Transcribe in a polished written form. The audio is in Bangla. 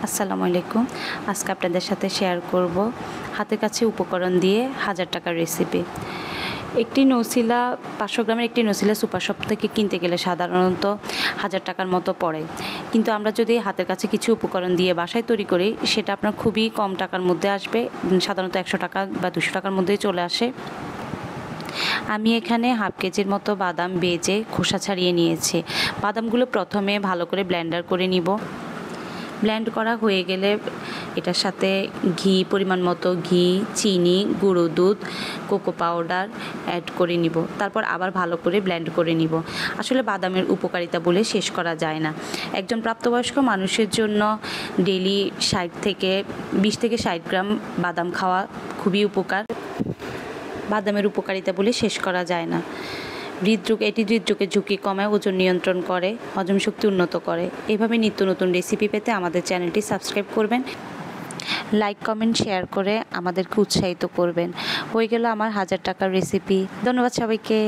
আসসালামু আলাইকুম। আজকে আপনাদের সাথে শেয়ার করব হাতের কাছে উপকরণ দিয়ে 1000 টাকার রেসিপি। একটি নছিলা 500 গ্রামের একটি নছিলা সুপার শপ থেকে কিনতে গেলে সাধারণত 1000 টাকার মতো পড়ে, কিন্তু আমরা যদি হাতের কাছে কিছু উপকরণ দিয়ে বাসায় তৈরি করি সেটা আপনার খুবই কম টাকার মধ্যে আসবে। সাধারণত 100 টাকা বা 200 টাকার মধ্যেই চলে আসে। আমি এখানে হাফ কেজির মতো বাদাম ভেজে খোসা ছাড়িয়ে নিয়েছি। বাদামগুলো প্রথমে ভালো করে ব্লেন্ডার করে নিব। ব্লেন্ড করা হয়ে গেলে এটার সাথে পরিমাণ মতো ঘি, চিনি, গুঁড়ো দুধ, কোকো পাউডার অ্যাড করে নিব। তারপর আবার ভালো করে ব্লেন্ড করে নিব। আসলে বাদামের উপকারিতা বলে শেষ করা যায় না। একজন প্রাপ্তবয়স্ক মানুষের জন্য ডেইলি 20 থেকে 60 গ্রাম বাদাম খাওয়া খুবই উপকার। বাদামের উপকারিতা বলে শেষ করা যায় না। এটি হৃদরোগের ঝুঁকি কমায়, ওজন নিয়ন্ত্রণ করে, হজম শক্তি উন্নত করে। এভাবে নিত্য নতুন রেসিপি পেতে আমাদের চ্যানেলটি সাবস্ক্রাইব করবেন, লাইক কমেন্ট শেয়ার করে আমাদেরকে উৎসাহিত করবেন। হয়ে গেল আমার 1000 টাকার রেসিপি। ধন্যবাদ সবাইকে।